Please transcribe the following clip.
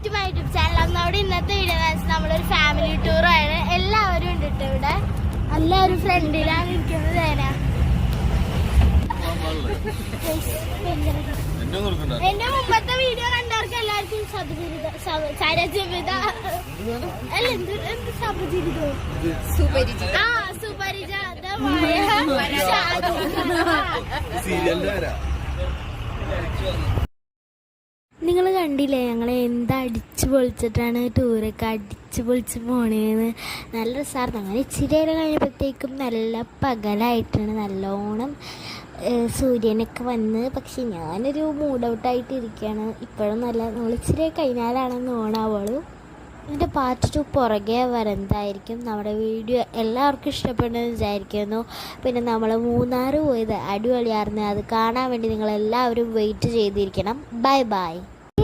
To my YouTube channel. നമ്മുടെ ഇന്നത്തെ video നമ്മളൊരു ഫാമിലി ടൂറാണ്. എല്ലാവരും ഉണ്ട് കേട്ടോ ഇവിടെ. എല്ലാവരും ഫ്രണ്ടിലാണ് ഇരിക്കുന്നത്. എന്റെ മുമ്പത്തെ വീഡിയോ കണ്ടവർക്ക് എല്ലാവർക്കും നിങ്ങൾ കണ്ടില്ലേ ഞങ്ങൾ എന്താ അടിച്ചു പൊളിച്ചിട്ടാണ് ടൂറൊക്കെ അടിച്ചു പൊളിച്ച് പോണേന്ന്. നല്ല രസമായിരുന്നു. അങ്ങനെ ഇച്ചിരി നേരം കഴിഞ്ഞപ്പോഴത്തേക്കും നല്ല പകലായിട്ടാണ്, നല്ലോണം സൂര്യനൊക്കെ വന്ന്. പക്ഷെ ഞാനൊരു മൂഡ് ഔട്ടായിട്ട് ഇരിക്കുകയാണ് ഇപ്പോഴും. നമ്മൾ ഇച്ചിരി കഴിഞ്ഞാലാണെന്ന് ഓണാവുള്ളൂ. എൻ്റെ പാർട്ട് 2 പുറകെ വരുന്നതായിരിക്കും. നമ്മുടെ വീഡിയോ എല്ലാവർക്കും ഇഷ്ടപ്പെടുമെന്ന് വിചാരിക്കുന്നു. പിന്നെ നമ്മൾ മൂന്നാർ പോയത് അടിപൊളിയായിരുന്നു. അത് കാണാൻ വേണ്ടി നിങ്ങളെല്ലാവരും വെയിറ്റ് ചെയ്തിരിക്കണം. Bye bye.